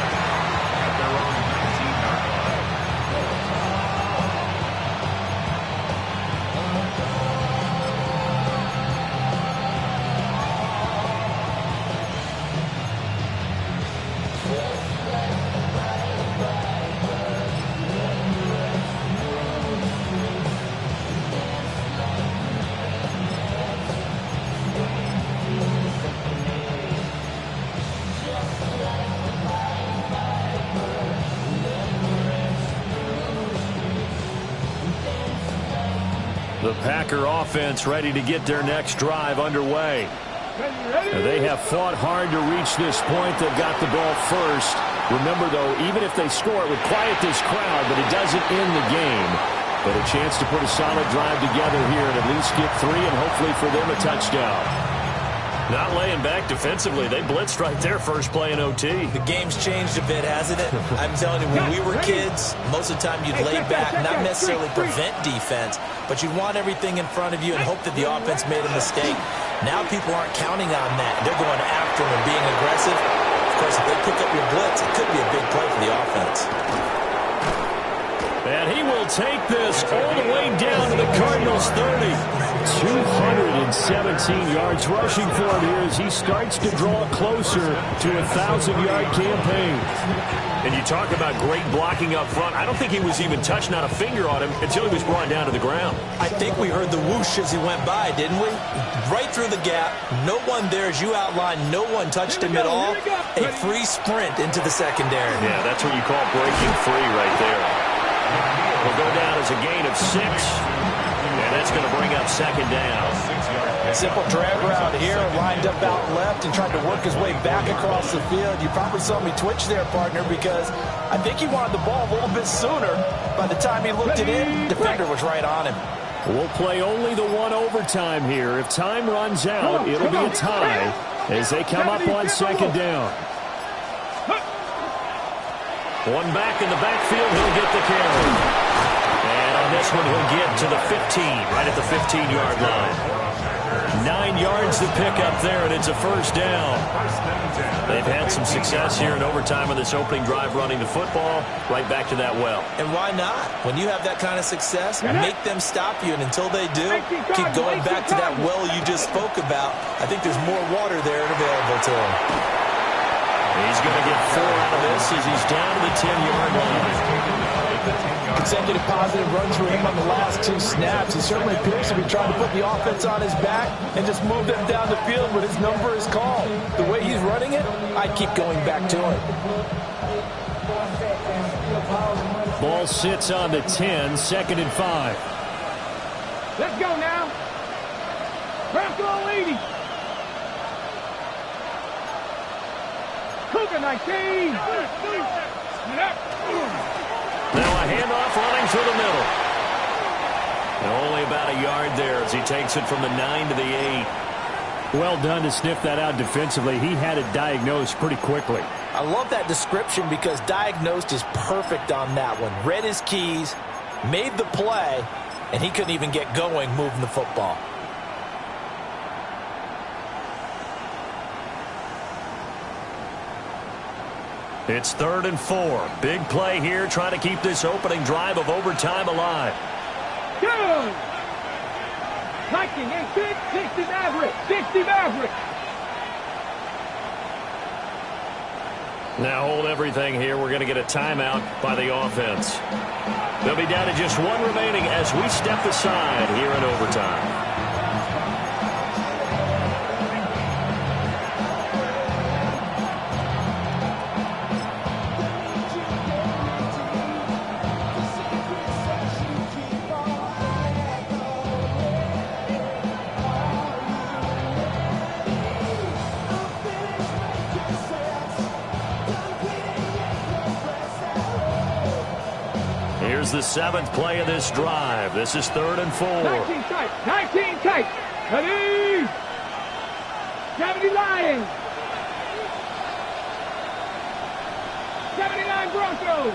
A: The Packer offense ready to get their next drive underway.
B: They have fought hard to reach this point. They've got the ball first. Remember, though, even if they score, it would quiet this crowd, but it doesn't end the game. But a chance to put a solid drive together here and at least get 3 and hopefully for them a touchdown.
A: Not laying back defensively. They blitzed right there first play in OT.
D: The game's changed a bit, hasn't it? I'm telling you, when we were kids, most of the time you'd lay back, not necessarily prevent defense, but you'd want everything in front of you and hope that the offense made a mistake. Now people aren't counting on that. They're going after them and being aggressive. Of course, if they pick up your blitz, it could be a big play for the offense.
A: And he will take this all the way down to the Cardinals' 30.
B: 217 yards rushing for him here as he starts to draw closer to a 1,000-yard campaign.
A: And you talk about great blocking up front. I don't think he was even touched, not a finger on him, until he was brought down to the ground.
D: I think we heard the whoosh as he went by, didn't we? Right through the gap. No one there, as you outlined. No one touched him at all. A free sprint into the secondary.
A: Yeah, that's what you call breaking free right there. Will go down as a gain of 6. And that's going to bring up second down.
F: Simple drag route here, lined up out left and tried to work his way back across the field. You probably saw me twitch there, partner, because I think he wanted the ball a little bit sooner. By the time he looked it in, the defender was right on him.
B: We'll play only the one overtime here. If time runs out, it'll be a tie as they come up on second down.
A: One back in the backfield, he'll get the carry. And on this one, he'll get to the 15, right at the 15-yard line. 9 yards to pick up there, and it's a first down. They've had some success here in overtime on this opening drive running the football. Right back to that well.
D: And why not? When you have that kind of success, make them stop you, and until they do, keep going back to that well you just spoke about. I think there's more water there and available to him.
A: He's going to get 4 out of this as he's down to the 10-yard line.
F: Consecutive positive runs for him on the last 2 snaps. He certainly appears to be trying to put the offense on his back and just move them down the field when his number is called. The way he's running it, I'd keep going back to him.
B: Ball sits on the 10, 2nd and 5.
C: Let's go now. Bronco 80. Cougar 19.
A: Now a handoff running through the middle. And only about a yard there as he takes it from the 9 to the 8.
B: Well done to sniff that out defensively. He had it diagnosed pretty quickly.
F: I love that description because diagnosed is perfect on that one. Read his keys, made the play, and he couldn't even get going moving the football.
A: It's 3rd and 4. Big play here, trying to keep this opening drive of overtime alive.
C: Good. Viking 8-6, 60 Maverick, 60 Maverick.
A: Now hold everything here. We're going to get a timeout by the offense. They'll be down to just 1 remaining as we step aside here in overtime. Here's the 7th play of this drive. This is 3rd and 4.
C: 19 tight, 19 tight. Ready. 70 Lions. 79 Broncos.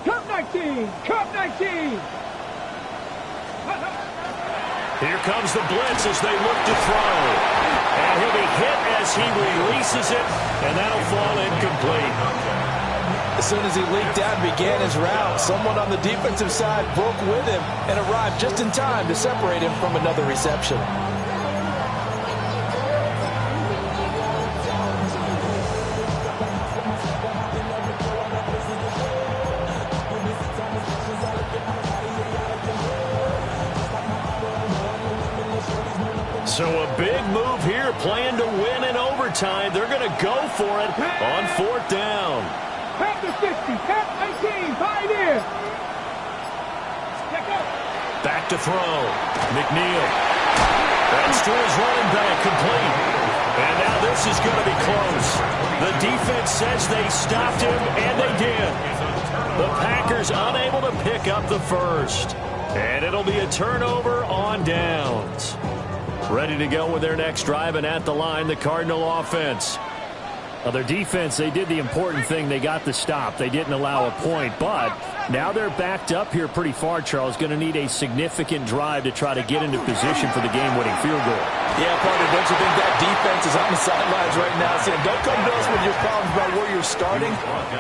C: Cup 19, Cup 19.
A: Here comes the blitz as they look to throw. And he'll be hit as he releases it, and that'll fall incomplete.
F: As soon as he leaked out and began his route, someone on the defensive side broke with him and arrived just in time to separate him from another reception.
A: So a big move here, playing to win in overtime. They're going to go for it on 4th down.
C: Back to 60, Cap 19, Pioneer.
A: Back to throw. McNeil. That's to his running back, complete. And now this is going to be close. The defense says they stopped him, and they did. The Packers unable to pick up the first. And it'll be a turnover on downs. Ready to go with their next drive, and at the line, the Cardinal offense.
B: Well, their defense, they did the important thing. They got the stop. They didn't allow a point, but now they're backed up here pretty far, Charles. Going to need a significant drive to try to get into position for the game-winning field goal.
F: Yeah, partner, don't you think that defense is on the sidelines right now saying, don't come to us with your problems about where you're starting.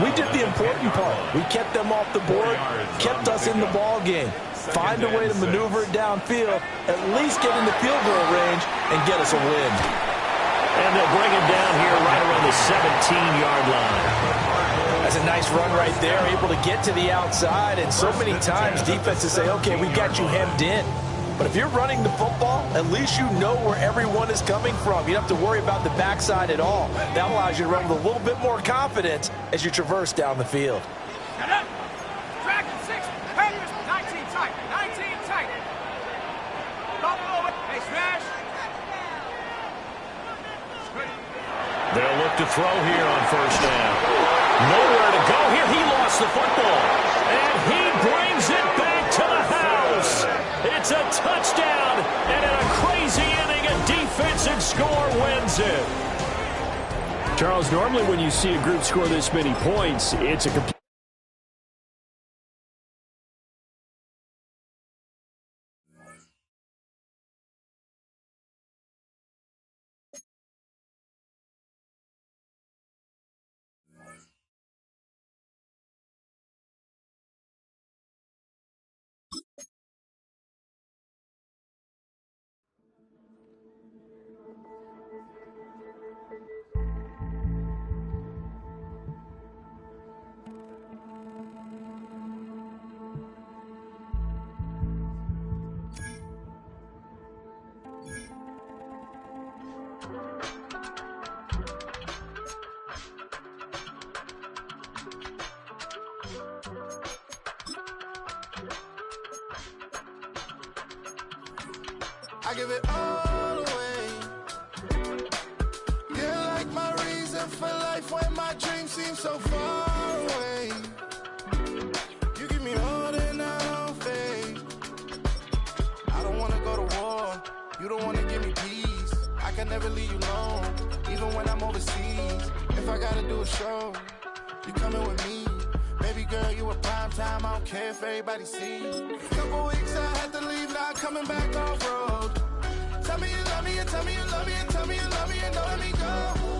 F: We did the important part. We kept them off the board, kept us in the ball game. Find a way to maneuver it downfield, at least get in the field goal range, and get us a win.
A: And they'll bring him down here right around the 17-yard line.
F: That's a nice run right there, able to get to the outside, and so many times defenses say, okay, we got you hemmed in. But if you're running the football, at least you know where everyone is coming from. You don't have to worry about the backside at all. That allows you to run with a little bit more confidence as you traverse down the field.
C: Dragon 6, Panthers 19 tight, 19 tight. Don't blow it. Hey, smash.
A: They'll look to throw here on first down. Nowhere to go here. He lost the football. And he brings it back to the house. It's a touchdown. And in a crazy inning, a defensive score wins it. Charles, normally when you see a group score this many points, it's a complete...
G: I give it all away. You're like my reason for life when my dreams seem so far away. You give me more than I don't fade. I don't wanna go to war. You don't wanna give me peace. I can never leave you alone, even when I'm overseas. If I gotta do a show, you coming with me. Baby girl, you a prime time. I don't care if everybody sees. Couple weeks I had to leave, now coming back off road. Tell me you love me, and tell me you love me, and tell me you love me, and don't let me go.